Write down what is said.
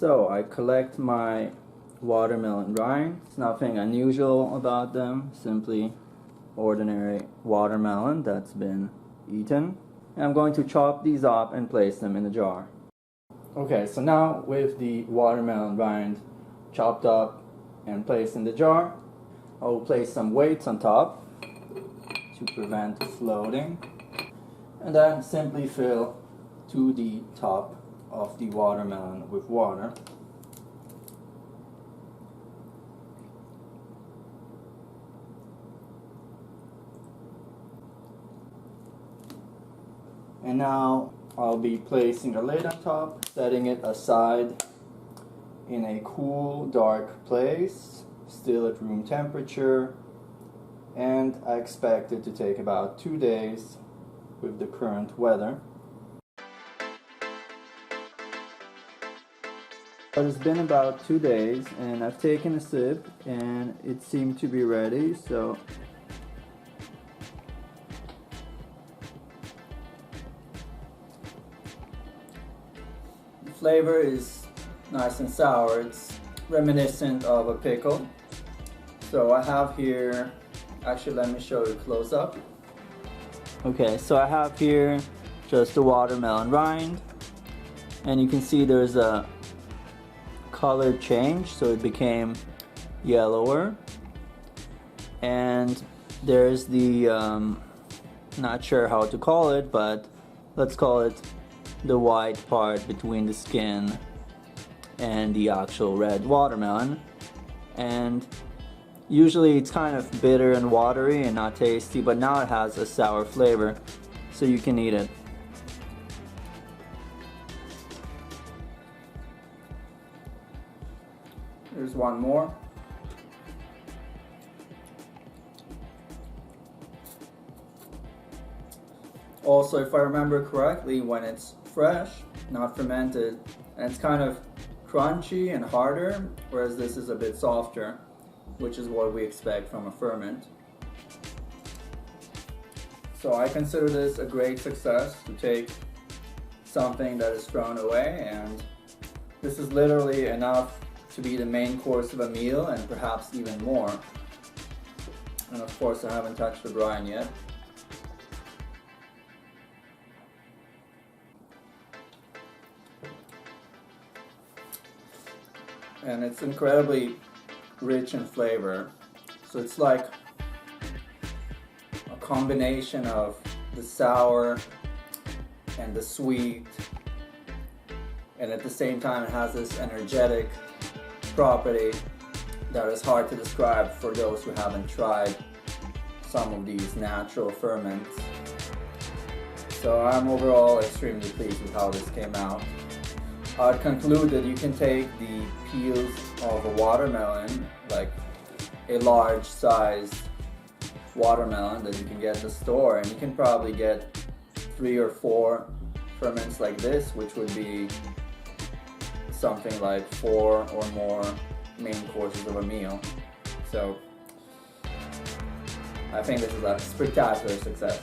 So I collect my watermelon rinds. Nothing unusual about them, simply ordinary watermelon that's been eaten. And I'm going to chop these up and place them in a jar. Okay, so now with the watermelon rind chopped up and placed in the jar, I will place some weights on top to prevent floating, and then simply fill to the top of the watermelon with water. And now I'll be placing a lid on top, setting it aside in a cool, dark place, still at room temperature, and I expect it to take about 2 days with the current weather. But it's been about 2 days and I've taken a sip and it seemed to be ready, so the flavor is nice and sour. It's reminiscent of a pickle. So I have here, actually let me show you close up. Okay, so I have here just a watermelon rind, and you can see there's a color change, so it became yellower, and there's the not sure how to call it, but let's call it the white part between the skin and the actual red watermelon. And usually it's kind of bitter and watery and not tasty, but now it has a sour flavor, so you can eat it. Here's one more. Also, if I remember correctly, when it's fresh, not fermented, and it's kind of crunchy and harder, whereas this is a bit softer, which is what we expect from a ferment. So I consider this a great success to take something that is thrown away, and this is literally enough to be the main course of a meal and perhaps even more. And of course I haven't touched the brine yet. And it's incredibly rich in flavor. So it's like a combination of the sour and the sweet, and at the same time it has this energetic property that is hard to describe for those who haven't tried some of these natural ferments. So I'm overall extremely pleased with how this came out. I'd conclude that you can take the peels of a watermelon, like a large sized watermelon that you can get at the store, and you can probably get 3 or 4 ferments like this, which would be something like 4 or more main courses of a meal. So I think this is a spectacular success.